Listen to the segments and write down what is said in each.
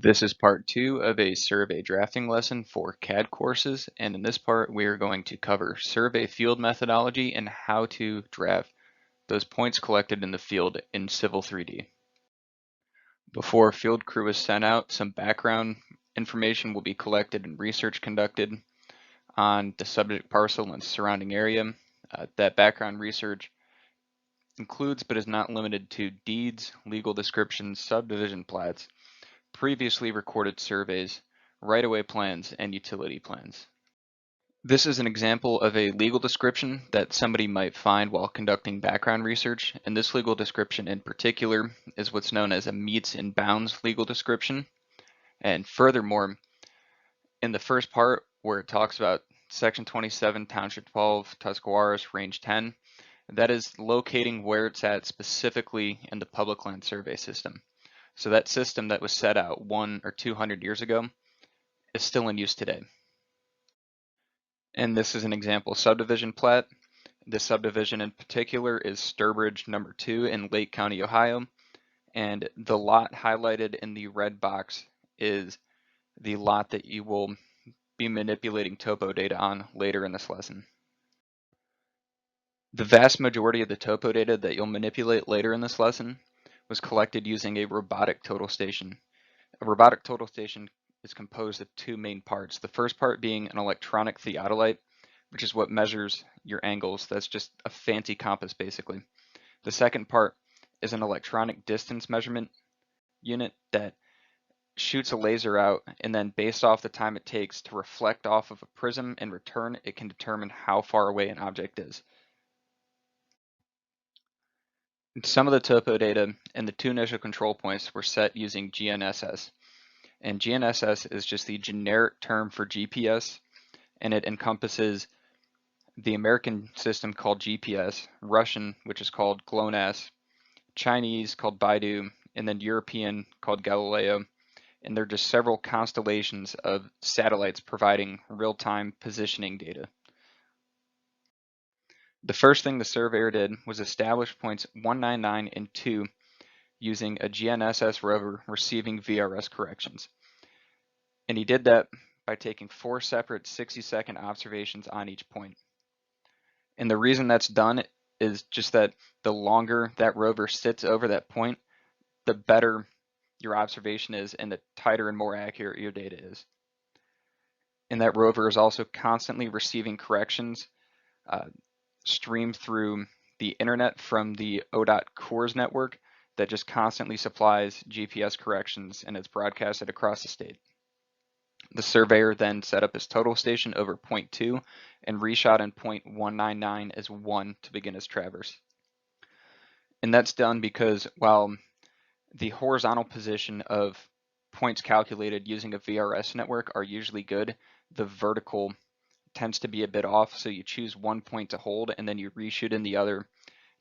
This is part 2 of a survey drafting lesson for CAD courses, and in this part we are going to cover survey field methodology and how to draft those points collected in the field in Civil 3D. Before a field crew is sent out, some background information will be collected and research conducted on the subject parcel and surrounding area. That background research includes but is not limited to deeds, legal descriptions, subdivision plats, previously recorded surveys, right-of-way plans, and utility plans. This is an example of a legal description that somebody might find while conducting background research, and this legal description in particular is what's known as a meets and bounds legal description. And furthermore, in the first part where it talks about Section 27, Township 12, Tuscarawas, Range 10, that is locating where it's at specifically in the public land survey system. So that system that was set out 100 or 200 years ago is still in use today. And this is an example subdivision plat. This subdivision in particular is Sturbridge number 2 in Lake County, Ohio. And the lot highlighted in the red box is the lot that you will be manipulating topo data on later in this lesson. The vast majority of the topo data that you'll manipulate later in this lesson was collected using a robotic total station. A robotic total station is composed of two main parts. The first part being an electronic theodolite, which is what measures your angles. That's just a fancy compass, basically. The second part is an electronic distance measurement unit that shoots a laser out, and then based off the time it takes to reflect off of a prism and return, it can determine how far away an object is. Some of the topo data and the two initial control points were set using GNSS. And GNSS is just the generic term for GPS, and it encompasses the American system called GPS, Russian, which is called GLONASS, Chinese called Baidu, and then European called Galileo. And they're just several constellations of satellites providing real-time positioning data. The first thing the surveyor did was establish points 199 and 2 using a GNSS rover receiving VRS corrections. And he did that by taking 4 separate 60-second observations on each point. And the reason that's done is just that the longer that rover sits over that point, the better your observation is and the tighter and more accurate your data is. And that rover is also constantly receiving corrections streamed through the internet from the ODOT CORS network that just constantly supplies GPS corrections, and it's broadcasted across the state. The surveyor then set up his total station over point 2 and reshot in point 199 as 1 to begin his traverse. And that's done because while the horizontal position of points calculated using a VRS network are usually good, the vertical tends to be a bit off, so you choose one point to hold and then you reshoot in the other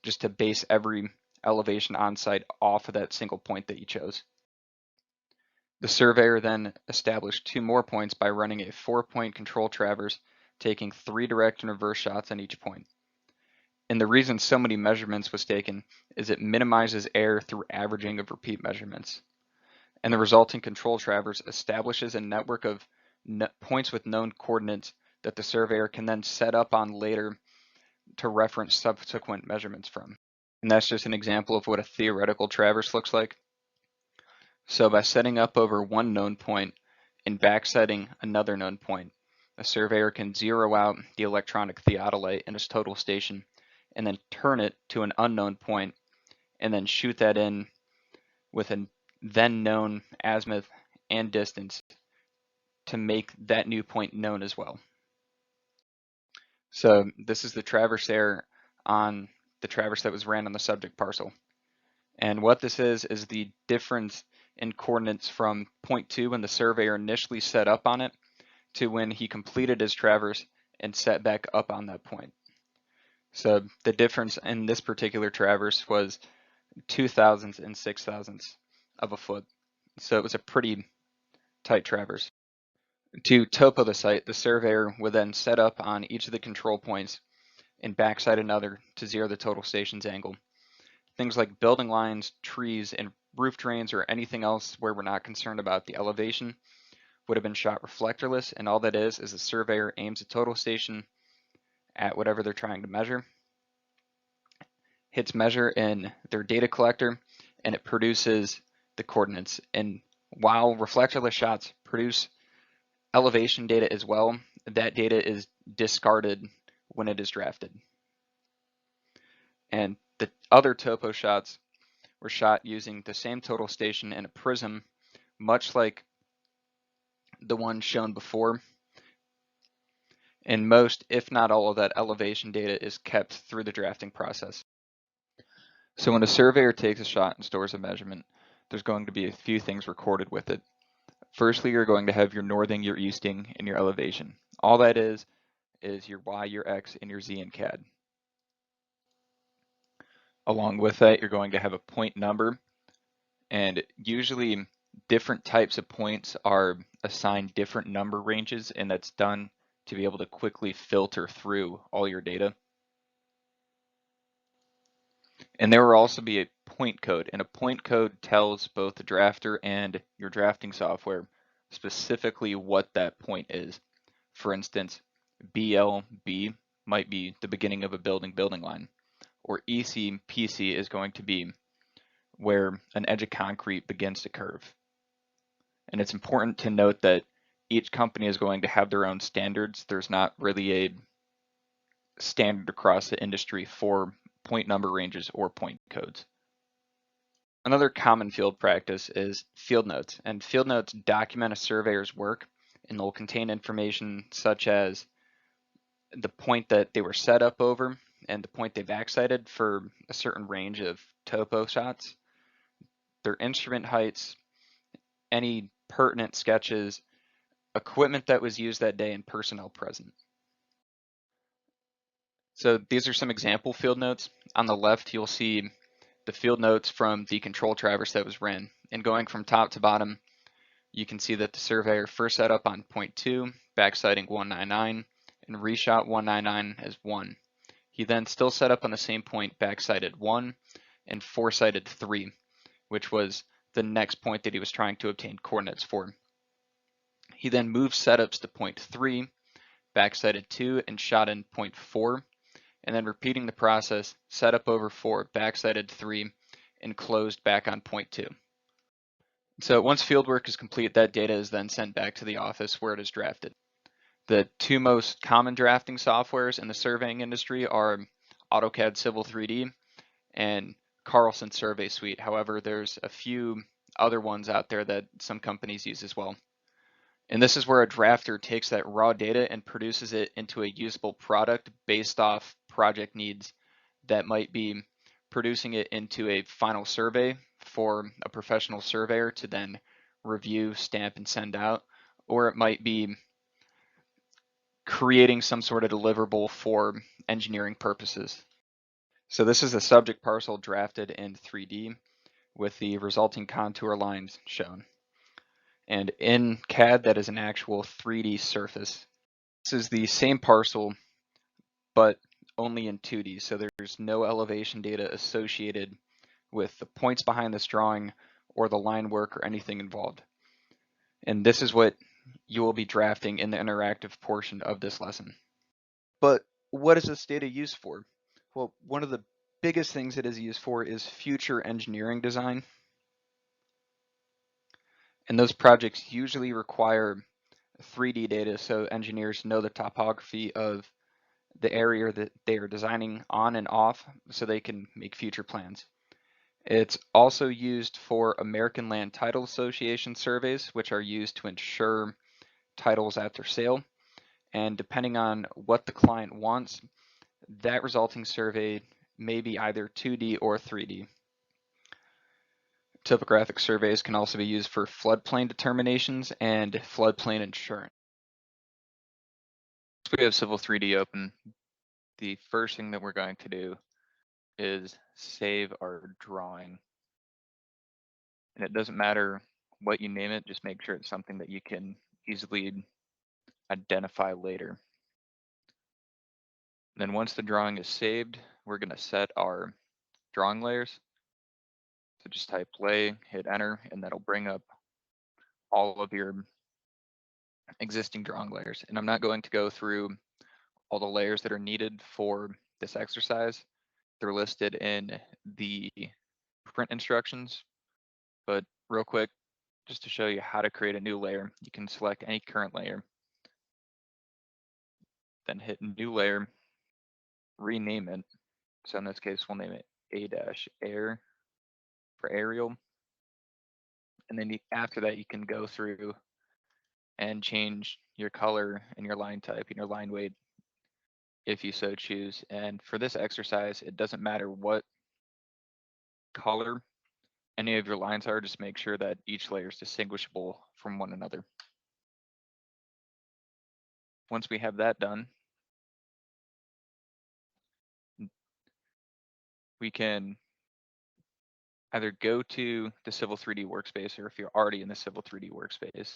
just to base every elevation on site off of that single point that you chose. The surveyor then established 2 more points by running a 4-point control traverse, taking 3 direct and reverse shots on each point. And the reason so many measurements was taken is it minimizes error through averaging of repeat measurements. And the resulting control traverse establishes a network of points with known coordinates that the surveyor can then set up on later to reference subsequent measurements from. And that's just an example of what a theoretical traverse looks like. So by setting up over one known point and backsetting another known point, a surveyor can zero out the electronic theodolite in his total station and then turn it to an unknown point and then shoot that in with a then known azimuth and distance to make that new point known as well. So this is the traverse there on the traverse that was ran on the subject parcel. And what this is the difference in coordinates from point 2 when the surveyor initially set up on it to when he completed his traverse and set back up on that point. So the difference in this particular traverse was 0.002 and 0.006 of a foot. So it was a pretty tight traverse. To topo the site, the surveyor would then set up on each of the control points and backside another to zero the total station's angle. Things like building lines, trees, and roof drains or anything else where we're not concerned about the elevation would have been shot reflectorless, and all that is a surveyor aims a total station at whatever they're trying to measure, hits measure in their data collector, and it produces the coordinates. And while reflectorless shots produce elevation data as well, that data is discarded when it is drafted. And the other topo shots were shot using the same total station and a prism, much like the one shown before. And most, if not all, of that elevation data is kept through the drafting process. So when a surveyor takes a shot and stores a measurement, there's going to be a few things recorded with it. Firstly, you're going to have your northing, your easting, and your elevation. All that is your Y, your X, and your Z in CAD. Along with that, you're going to have a point number, and usually different types of points are assigned different number ranges, and that's done to be able to quickly filter through all your data. And there will also be a point code, and a point code tells both the drafter and your drafting software specifically what that point is. For instance, BLB might be the beginning of a building line, or ECPC is going to be where an edge of concrete begins to curve. And it's important to note that each company is going to have their own standards. There's not really a standard across the industry for point number ranges or point codes. Another common field practice is field notes, and field notes document a surveyor's work, and they'll contain information such as the point that they were set up over and the point they backsighted for a certain range of topo shots, their instrument heights, any pertinent sketches, equipment that was used that day, and personnel present. So these are some example field notes. On the left, you'll see the field notes from the control traverse that was ran. And going from top to bottom, you can see that the surveyor first set up on point 2, backsighting 199, and reshot 199 as 1. He then still set up on the same point, backsighted 1, and foresighted 3, which was the next point that he was trying to obtain coordinates for. He then moved setups to point 3, backsighted 2, and shot in point 4, and then repeating the process, setup over 4, backsighted 3, and closed back on point 2. So once fieldwork is complete, that data is then sent back to the office where it is drafted. The two most common drafting softwares in the surveying industry are AutoCAD Civil 3D and Carlson Survey Suite. However, there's a few other ones out there that some companies use as well. And this is where a drafter takes that raw data and produces it into a usable product based off project needs that might be producing it into a final survey for a professional surveyor to then review, stamp, and send out, or it might be creating some sort of deliverable for engineering purposes. So this is a subject parcel drafted in 3D with the resulting contour lines shown. And in CAD, that is an actual 3D surface. This is the same parcel, but only in 2D, so there's no elevation data associated with the points behind this drawing or the line work or anything involved. And this is what you will be drafting in the interactive portion of this lesson. But what is this data used for? Well, one of the biggest things it is used for is future engineering design. And those projects usually require 3D data so engineers know the topography of the area that they are designing on and off so they can make future plans. It's also used for American Land Title Association surveys, which are used to ensure titles after sale. And depending on what the client wants, that resulting survey may be either 2D or 3D. Topographic surveys can also be used for floodplain determinations and floodplain insurance. So we have Civil 3D open. The first thing that we're going to do is save our drawing. And it doesn't matter what you name it, just make sure it's something that you can easily identify later. Then once the drawing is saved, we're going to set our drawing layers. So just type lay, hit enter, and that'll bring up all of your existing drawing layers. And I'm not going to go through all the layers that are needed for this exercise. They're listed in the print instructions, but real quick, just to show you how to create a new layer, you can select any current layer, then hit new layer, rename it. So in this case, we'll name it A-air for aerial. And then after that, you can go through and change your color and your line type and your line weight if you so choose. And for this exercise, it doesn't matter what color any of your lines are, just make sure that each layer is distinguishable from one another. Once we have that done, we can either go to the Civil 3D workspace, or if you're already in the Civil 3D workspace,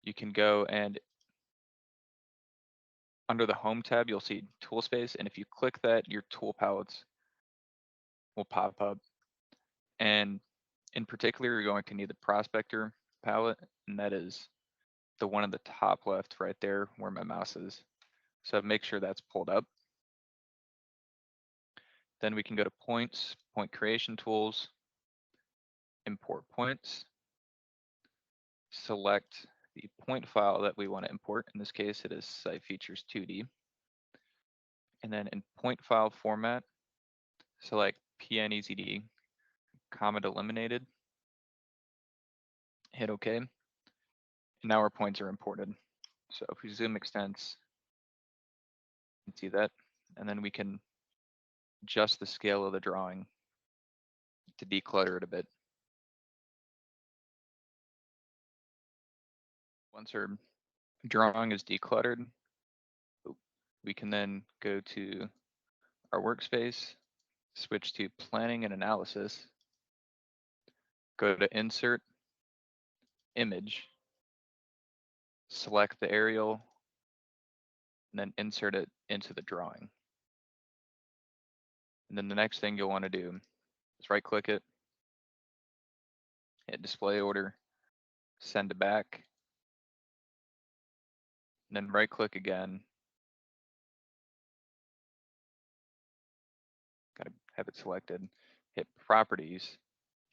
you can go and under the Home tab, you'll see Tool Space, and if you click that, your tool palettes will pop up. And in particular, you're going to need the Prospector palette, and that is the one at the top left right there where my mouse is. So make sure that's pulled up. Then we can go to Points, Point Creation Tools, Import Points, select the point file that we want to import. In this case, it is Site Features 2D. And then in point file format, select PNEZD, comma delimited, hit OK. And now our points are imported. So if we zoom extents, you can see that. And then we can adjust the scale of the drawing to declutter it a bit. Once our drawing is decluttered, we can then go to our workspace, switch to Planning and Analysis, go to Insert, Image, select the aerial, and then insert it into the drawing. And then the next thing you'll want to do is right click it, hit display order, send it back, and then right click again. Gotta have it selected, hit properties,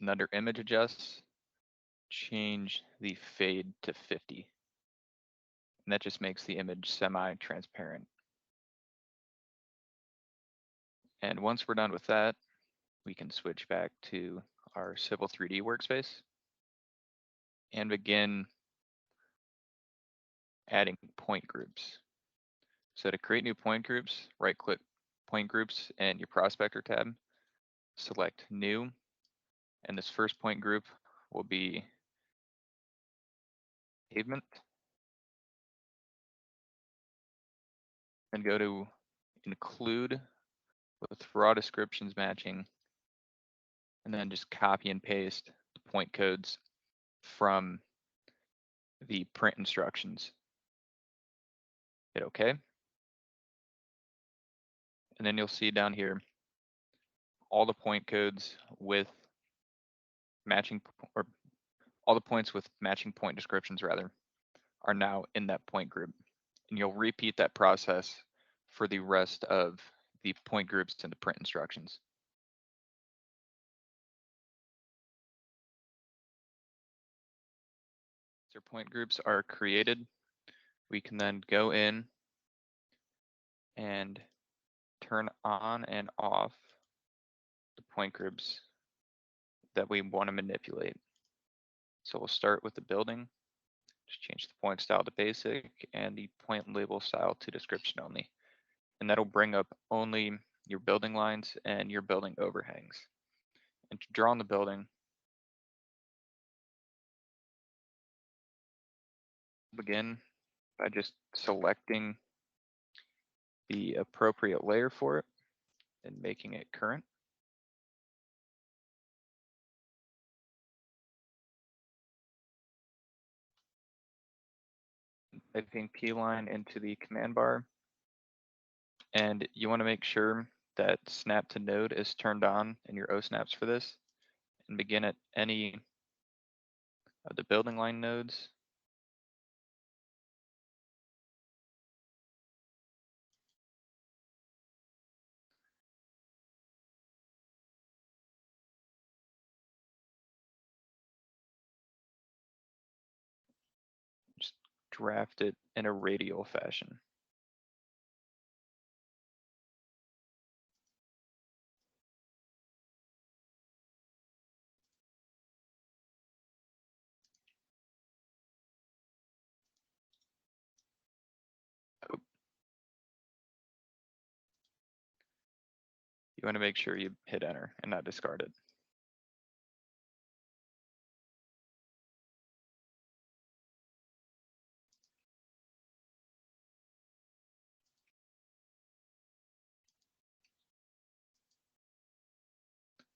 and under image adjusts, change the fade to 50. And that just makes the image semi-transparent. And once we're done with that, we can switch back to our Civil 3D workspace and begin adding point groups. So to create new point groups, right click point groups in your prospector tab, select new, and this first point group will be pavement. And go to include with raw descriptions matching, and then just copy and paste the point codes from the print instructions. Hit OK. And then you'll see down here all the point codes with matching, or all the points with matching point descriptions rather, are now in that point group. And you'll repeat that process for the rest of the point groups in the print instructions. So point groups are created. We can then go in and turn on and off the point groups that we want to manipulate. So we'll start with the building, just change the point style to basic and the point label style to description only. And that'll bring up only your building lines and your building overhangs. And to draw on the building, begin by just selecting the appropriate layer for it and making it current. Typing P line into the command bar. And you want to make sure that snap to node is turned on in your O-snaps for this, and begin at any of the building line nodes. Just draft it in a radial fashion. You want to make sure you hit enter and not discard it.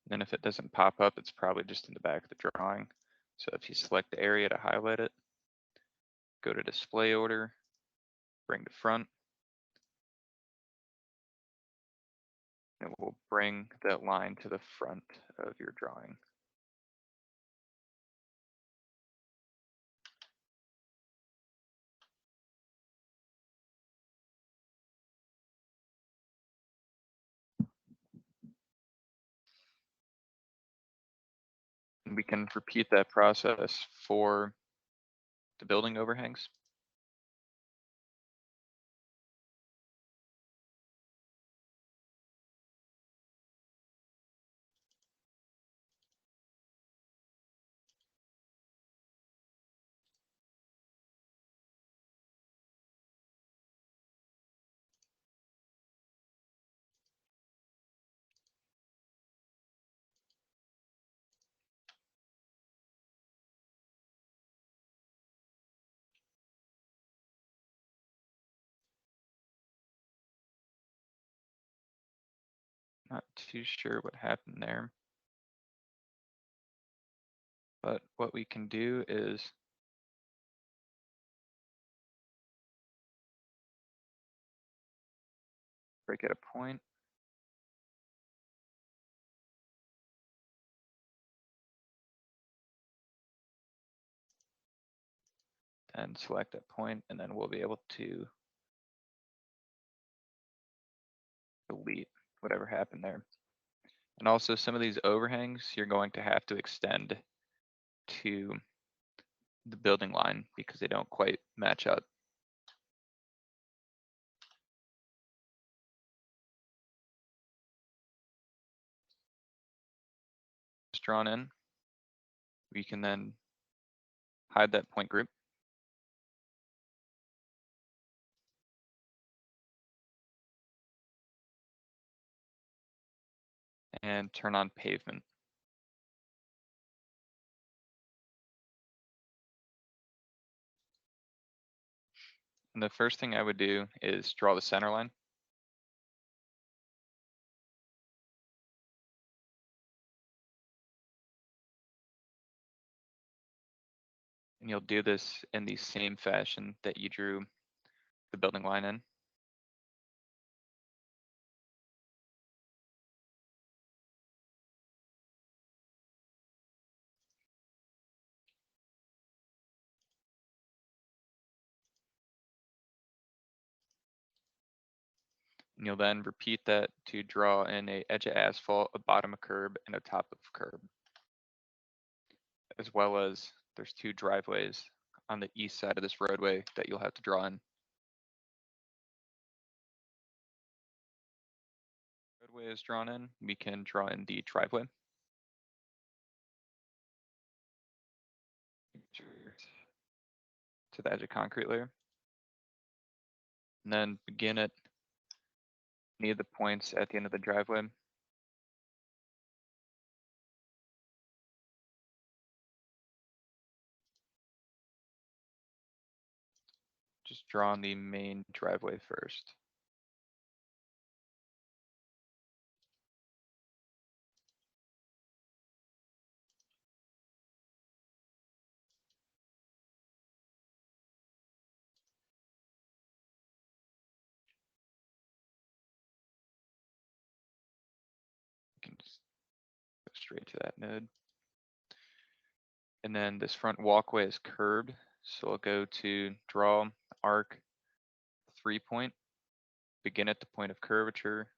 Then if it doesn't pop up, it's probably just in the back of the drawing. So if you select the area to highlight it, go to display order, bring to front, and we'll bring that line to the front of your drawing. And we can repeat that process for the building overhangs. Not too sure what happened there. But what we can do is break at a point. And select that point, and then we'll be able to delete whatever happened there. And also some of these overhangs, you're going to have to extend to the building line because they don't quite match up. It's drawn in. We can then hide that point group. And turn on pavement. And the first thing I would do is draw the center line. And you'll do this in the same fashion that you drew the building line in. And you'll then repeat that to draw in a edge of asphalt, a bottom of curb, and a top of curb. As well as there's two driveways on the east side of this roadway that you'll have to draw in. Roadway is drawn in, we can draw in the driveway. To the edge of concrete layer. And then begin at any of the points at the end of the driveway. Just draw on the main driveway first. straight to that node. And then this front walkway is curved, so I'll go to draw arc 3-point, begin at the point of curvature,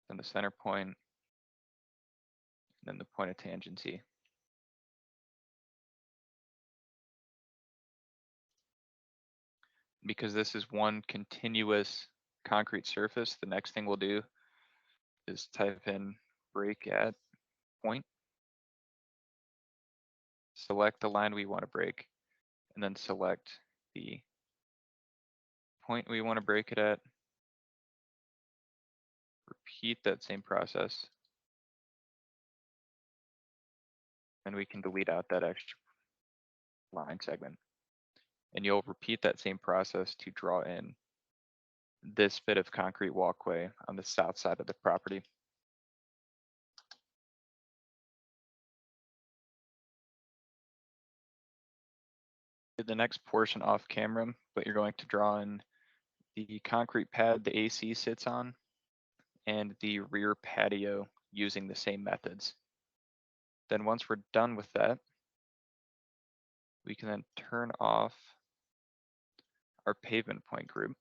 then the center point, and then the point of tangency. Because this is one continuous concrete surface, the next thing we'll do is type in break at point, select the line we want to break, and then select the point we want to break it at, repeat that same process, and we can delete out that extra line segment. And you'll repeat that same process to draw in this bit of concrete walkway on the south side of the property. The next portion off camera, but you're going to draw in the concrete pad the AC sits on and the rear patio using the same methods. Then once we're done with that, we can then turn off our pavement point group.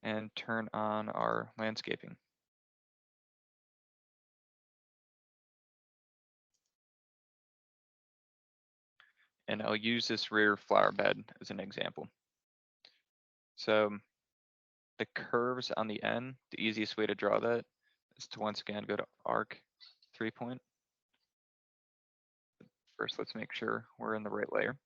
And turn on our landscaping. And I'll use this rear flower bed as an example. So the curves on the end, the easiest way to draw that is to once again go to arc 3-point. First, let's make sure we're in the right layer.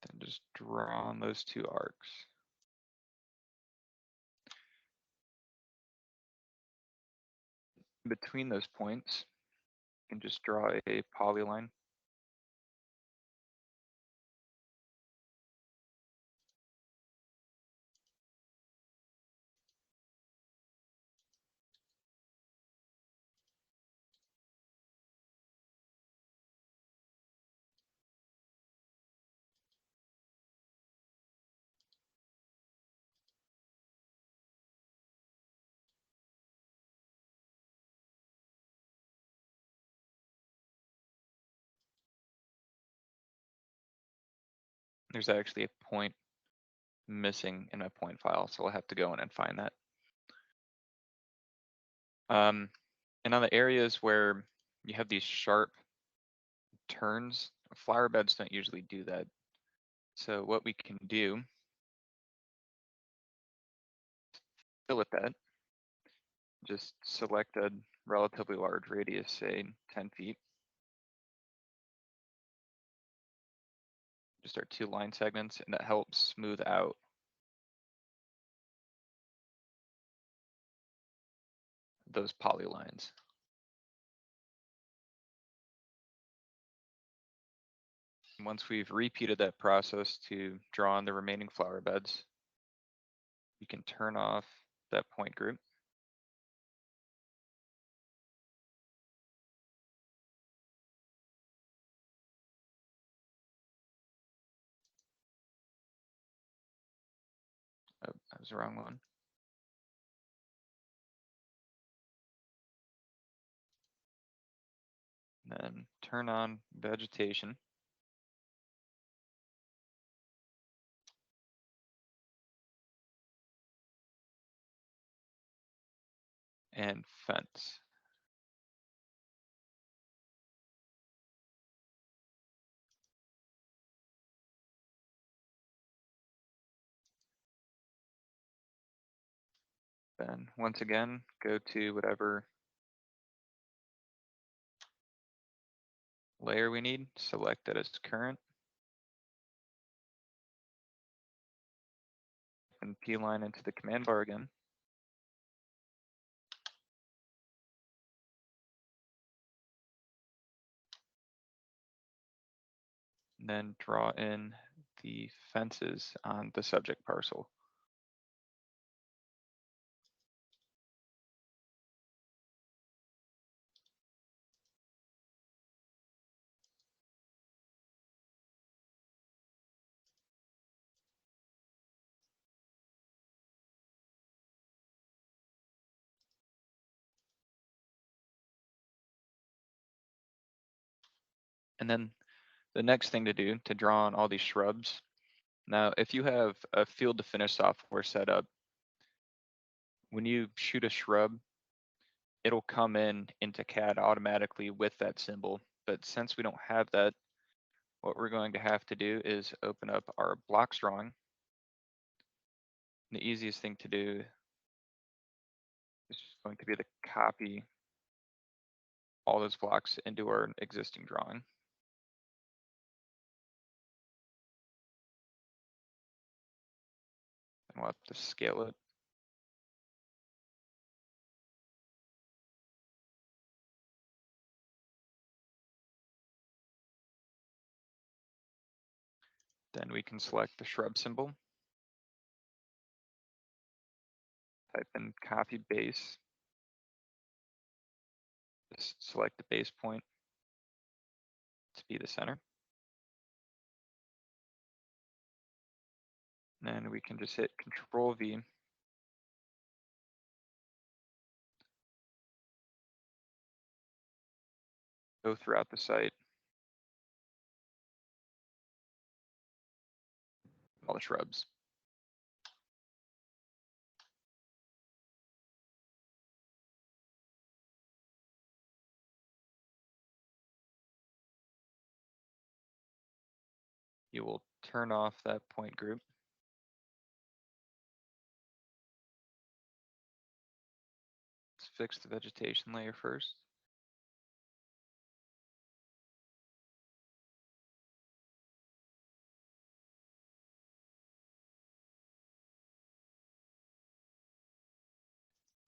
Then just draw on those two arcs. Between those points, you can just draw a polyline. There's actually a point missing in my point file, so I'll have to go in and find that. And on the areas where you have these sharp turns, flower beds don't usually do that. So what we can do, fill with that, just select a relatively large radius, say 10 feet. Just our two line segments, and that helps smooth out those polylines. Once we've repeated that process to draw on the remaining flower beds, you can turn off that point group. Oh, that was the wrong one. Then turn on vegetation. And fence. Then once again, go to whatever layer we need, select that as current. And P-line into the command bar again. and then draw in the fences on the subject parcel. And then the next thing to do to draw on all these shrubs. Now, if you have a field to finish software set up, when you shoot a shrub, it'll come into CAD automatically with that symbol. But since we don't have that, what we're going to have to do is open up our blocks drawing. The easiest thing to do is just going to be to copy all those blocks into our existing drawing. And we'll have to scale it. Then we can select the shrub symbol, type in copy base, just select the base point to be the center. And then we can just hit Control V. Go throughout the site, all the shrubs. You will turn off that point group. Let's fix the vegetation layer first.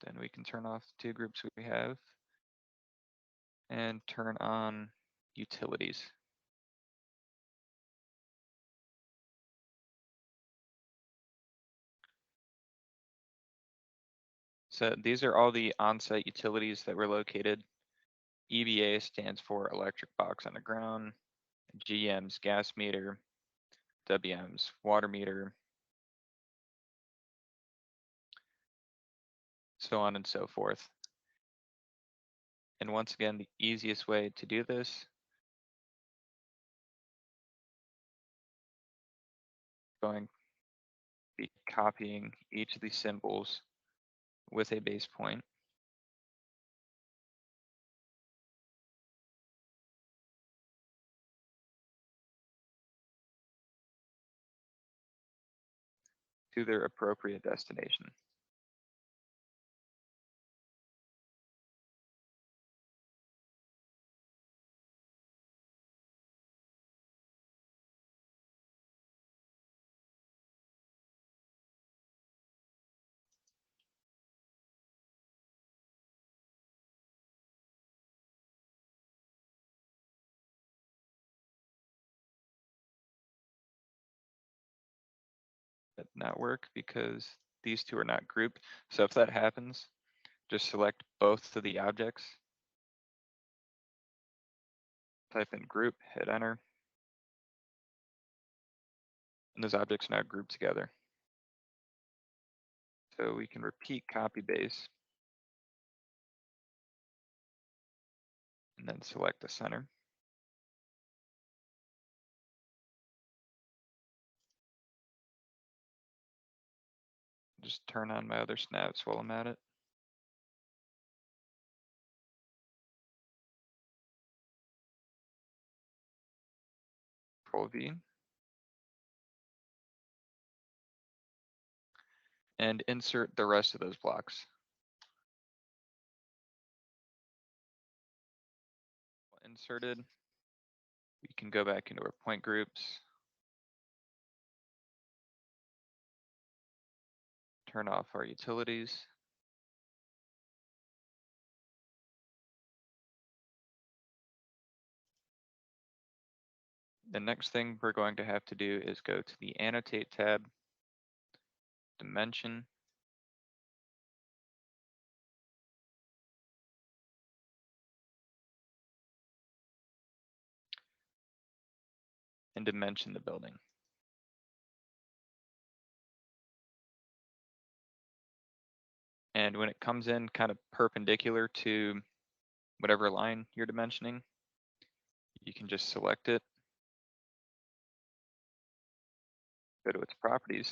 Then we can turn off the two groups we have and turn on utilities. So these are all the on-site utilities that were located. EBA stands for electric box underground, GM's gas meter, WM's water meter, so on and so forth. And once again, the easiest way to do this, going to be copying each of these symbols with a base point. To their appropriate destination. That did not work because these two are not grouped. So if that happens, just select both of the objects, type in group, hit enter, and those objects are now grouped together. So we can repeat copy base, and then select the center. Just turn on my other snaps while I'm at it. Control V. And insert the rest of those blocks. Inserted, we can go back into our point groups, turn off our utilities, The next thing we're going to have to do is go to the Annotate tab, Dimension, and dimension the building. And when it comes in kind of perpendicular to whatever line you're dimensioning, you can just select it, go to its properties,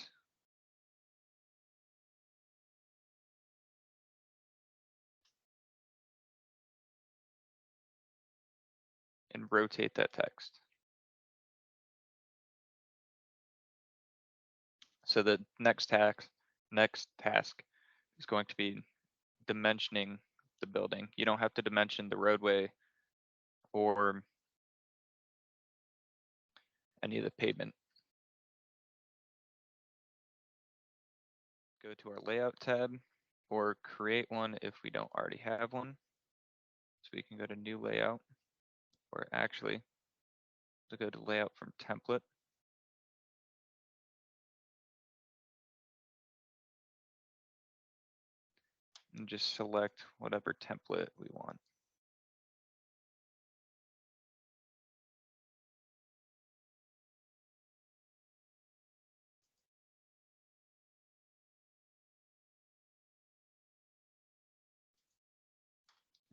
and rotate that text. So the next task is going to be dimensioning the building. You don't have to dimension the roadway or any of the pavement. Go to our layout tab or create one if we don't already have one. So we can go to new layout, or actually to go to layout from template. And just select whatever template we want.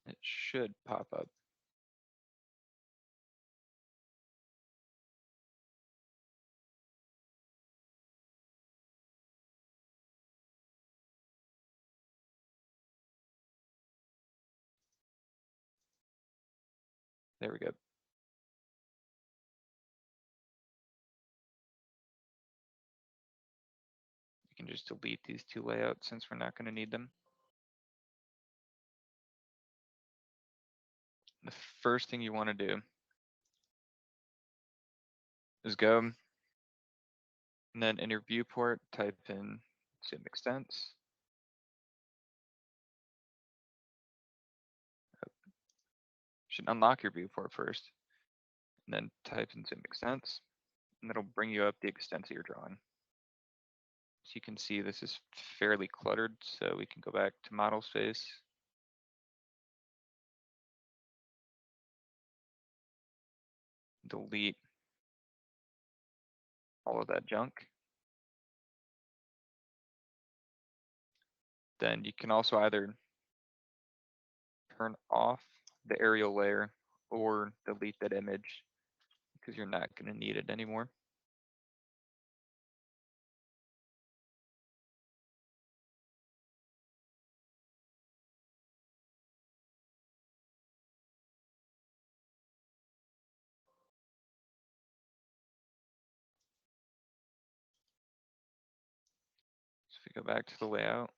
It should pop up. There we go. You can just delete these two layouts since we're not going to need them. The first thing you want to do is go and then in your viewport, type in zoom extents. Should unlock your viewport first, and then type in zoom extents, and it'll bring you up the extents that you're drawing. So you can see this is fairly cluttered, so we can go back to model space. Delete all of that junk. Then you can also either turn off the aerial layer or delete that image because you're not going to need it anymore. So if we go back to the layout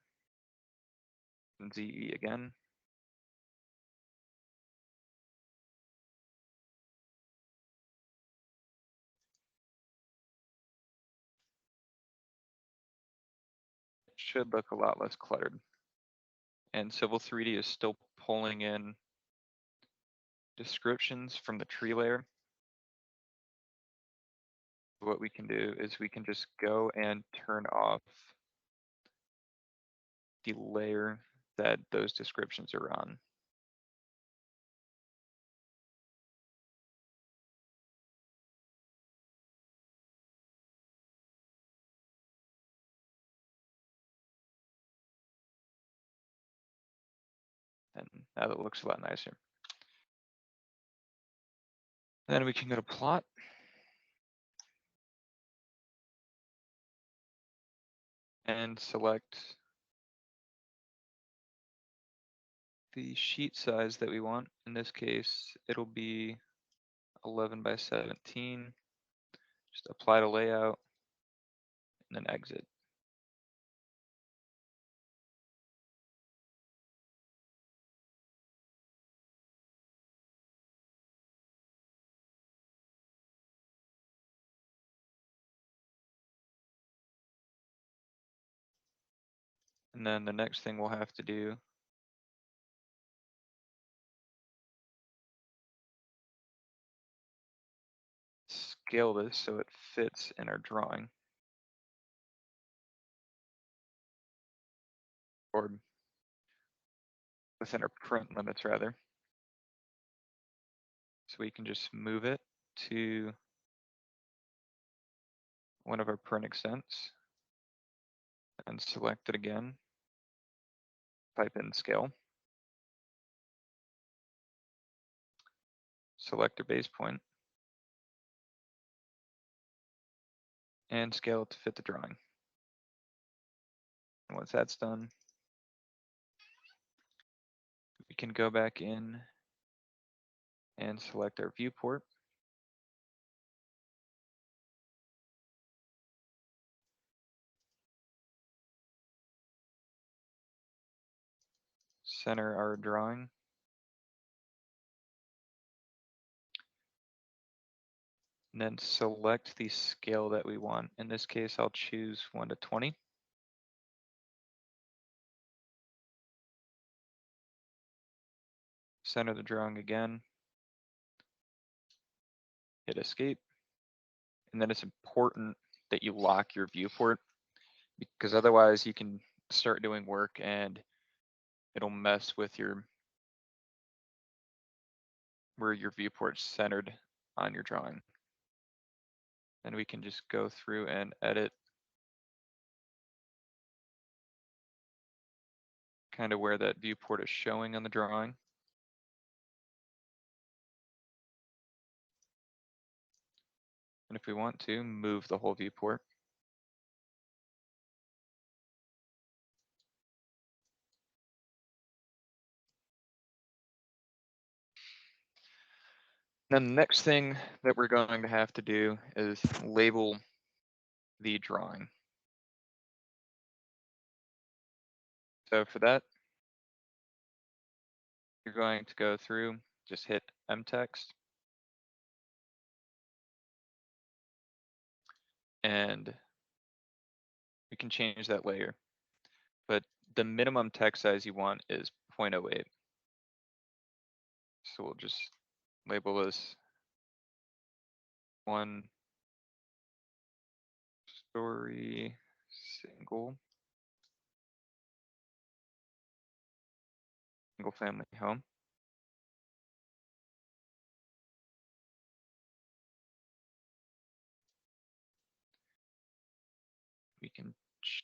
and ZE again, it should look a lot less cluttered. And Civil 3D is still pulling in descriptions from the tree layer. What we can do is we can just go and turn off the layer that those descriptions are on. And now that looks a lot nicer. Then we can go to plot. And select the sheet size that we want. In this case, it'll be 11 by 17. Just apply to layout and then exit. And then the next thing we'll have to do is scale this so it fits in our drawing. Or within our print limits rather. So we can just move it to one of our print extents and select it again, type in scale, select our base point, and scale it to fit the drawing. And once that's done, we can go back in and select our viewport. Center our drawing. And then select the scale that we want. In this case, I'll choose 1:20. Center the drawing again. Hit escape. And then it's important that you lock your viewport, because otherwise you can start doing work and it'll mess with where your viewport's centered on your drawing. And we can just go through and edit kind of where that viewport is showing on the drawing. And if we want to, move the whole viewport. Then the next thing that we're going to have to do is label the drawing. So for that, you're going to go through, just hit mtext, and we can change that layer. But the minimum text size you want is 0.08. So we'll just label this one story single family home. We can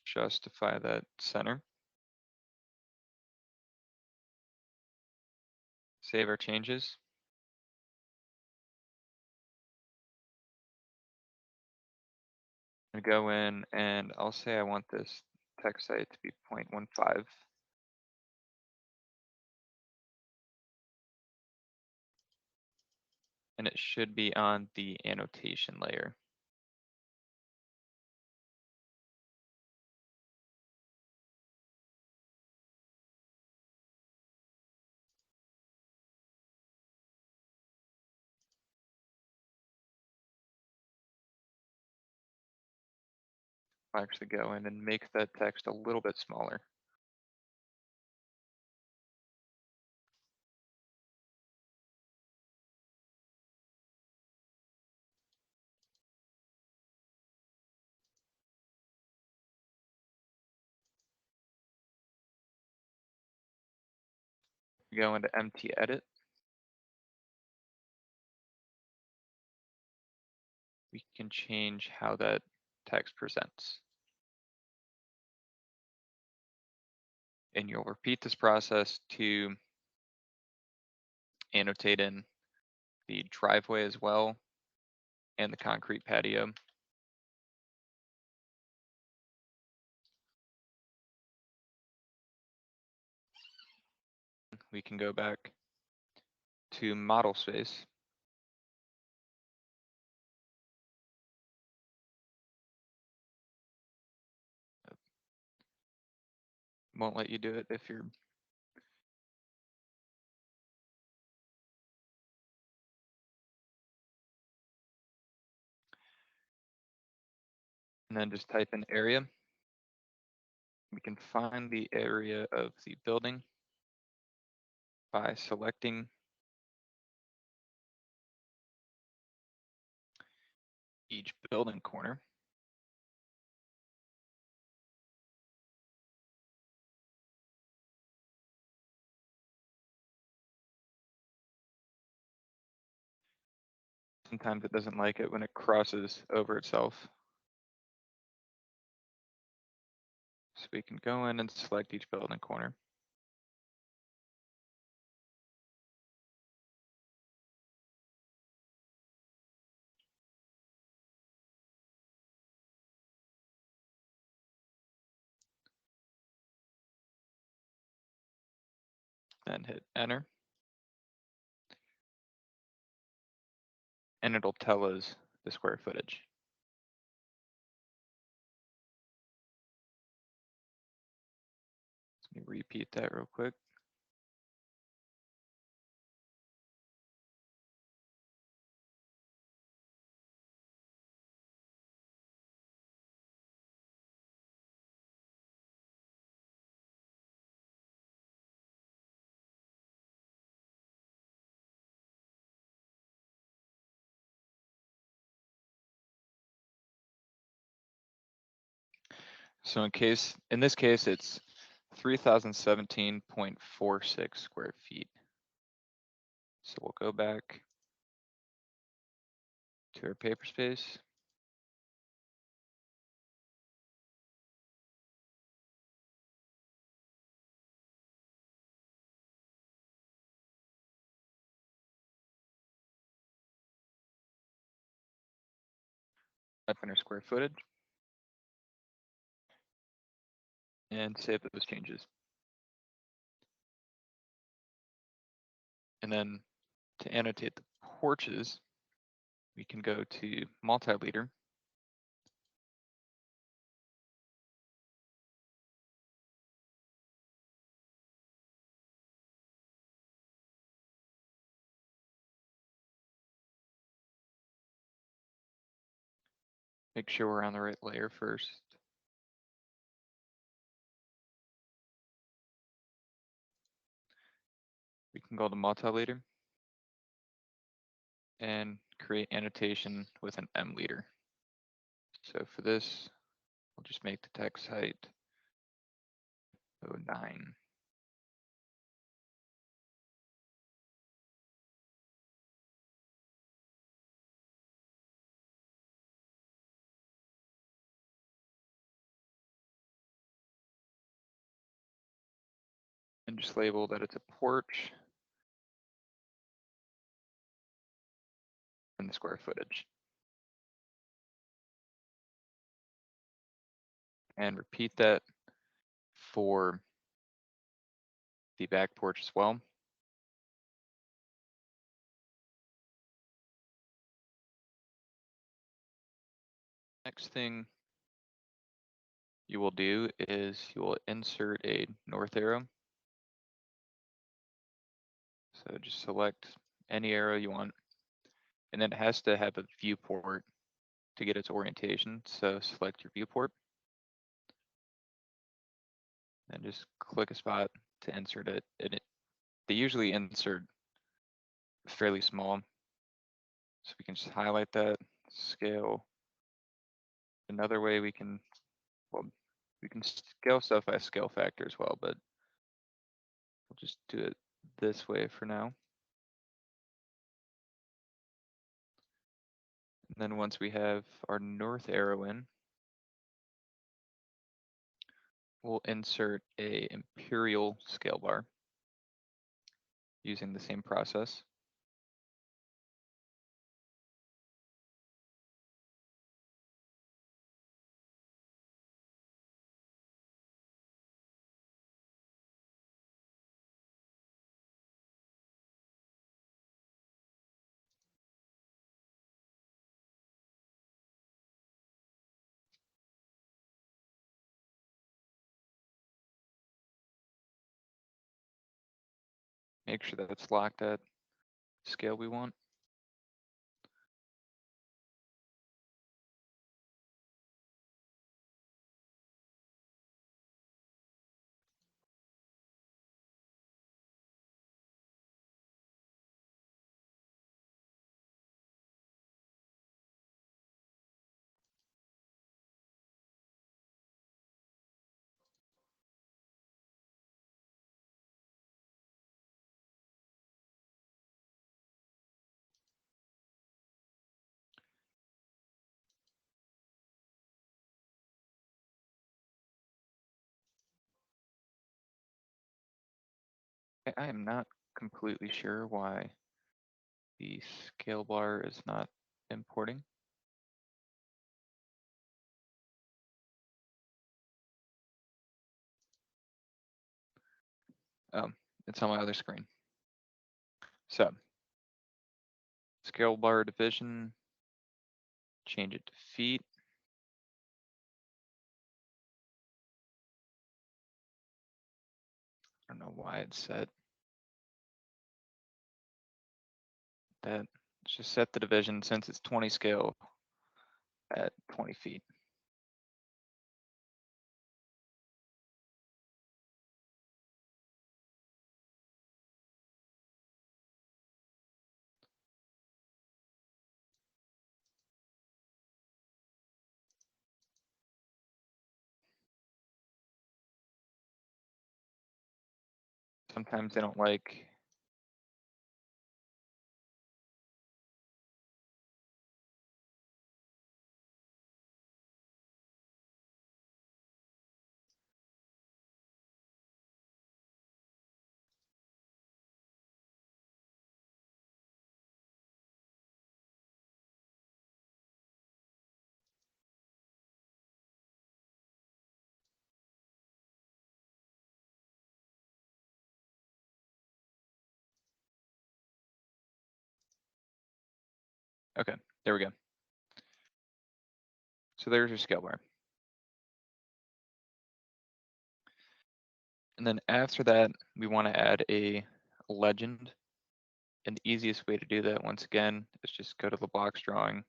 justify that center. Save our changes. And go in and I'll say I want this text height to be 0.15. And it should be on the annotation layer. I'll actually go in and make that text a little bit smaller. Go into empty edit. We can change how that text presents. And you'll repeat this process to annotate in the driveway as well and the concrete patio. We can go back to model space. Won't let you do it if you're and then just type in area. We can find the area of the building by selecting each building corner. Sometimes it doesn't like it when it crosses over itself. So we can go in and select each building corner. Then hit enter. And it'll tell us the square footage. Let me repeat that real quick. So in this case, it's 3,017.46 square feet. So we'll go back to our paper space. Type in our square footage and save those changes. And then to annotate the porches, we can go to multi-liter. Make sure we're on the right layer first. We can go to multi-liter and create annotation with an M liter. So for this, we'll just make the text height 09. And just label that it's a porch and the square footage. And repeat that for the back porch as well. Next thing you will do is you will insert a north arrow. So just select any arrow you want, and then it has to have a viewport to get its orientation. So select your viewport and just click a spot to insert it. They usually insert fairly small. So we can just highlight that, scale. Another way we can scale stuff by scale factor as well, but we'll just do it this way for now. And then once we have our north arrow in, we'll insert a imperial scale bar using the same process. Make sure that it's locked at scale we want. I am not completely sure why the scale bar is not importing. Oh, it's on my other screen. So, scale bar division, change it to feet. I don't know why it's set that. Let's just set the division since it's 20 scale at 20 feet. Sometimes they don't like Okay, there we go. So there's your scale bar. And then after that, we want to add a legend. And the easiest way to do that, once again, is just go to the box drawing,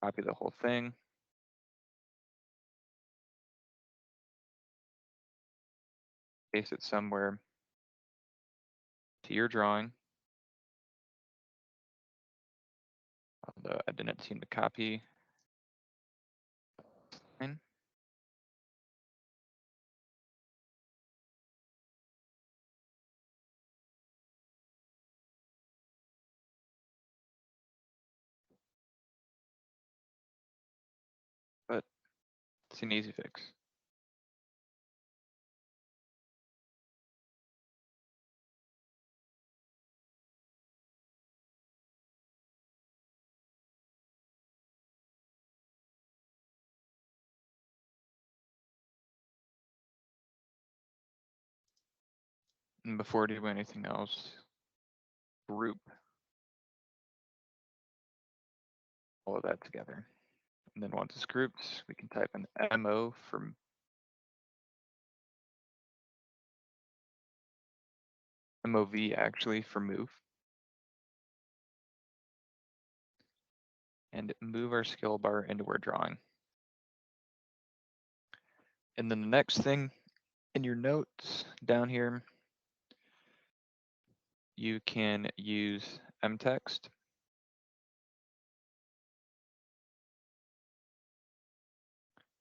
copy the whole thing, paste it somewhere to your drawing. Although I didn't seem to copy. Fine. But it's an easy fix. And before doing anything else, group all of that together. And then once it's grouped, we can type in MO for MOV actually for move. And move our scale bar into our drawing. And then the next thing in your notes down here, you can use mtext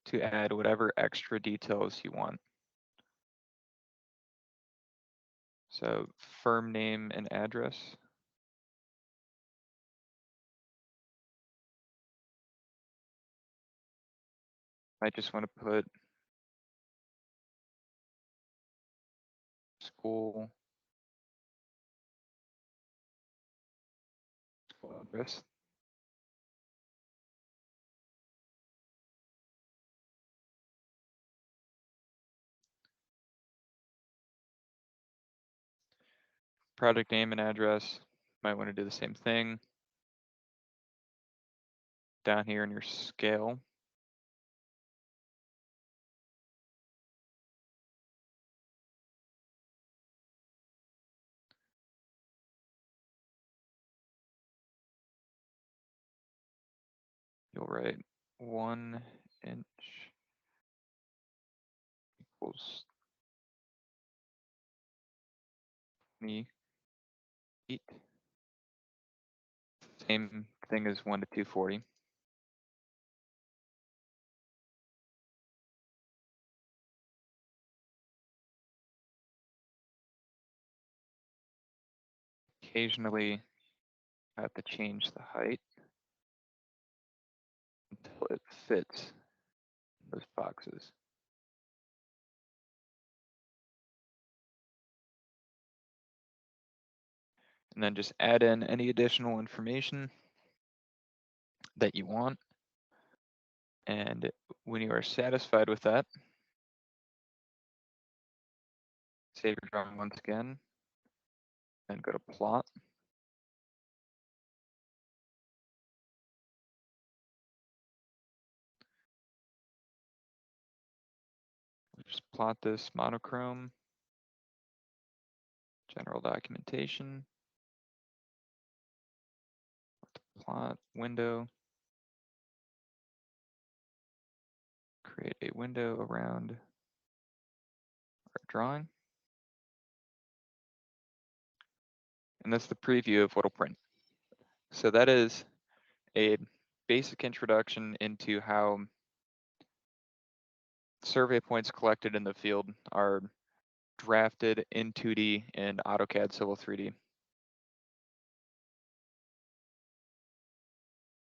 to add whatever extra details you want. So firm name and address. I just want to put school address. Project name and address. Might want to do the same thing. Down here in your scale. You'll write 1 inch equals 20 feet. Same thing as 1 to 240. Occasionally, I have to change the height until it fits those boxes. and then just add in any additional information that you want. And when you are satisfied with that, save your drawing once again, and go to plot. Just plot this monochrome, general documentation, plot window, create a window around our drawing. And that's the preview of what'll print. So that is a basic introduction into how survey points collected in the field are drafted in 2D in AutoCAD Civil 3D.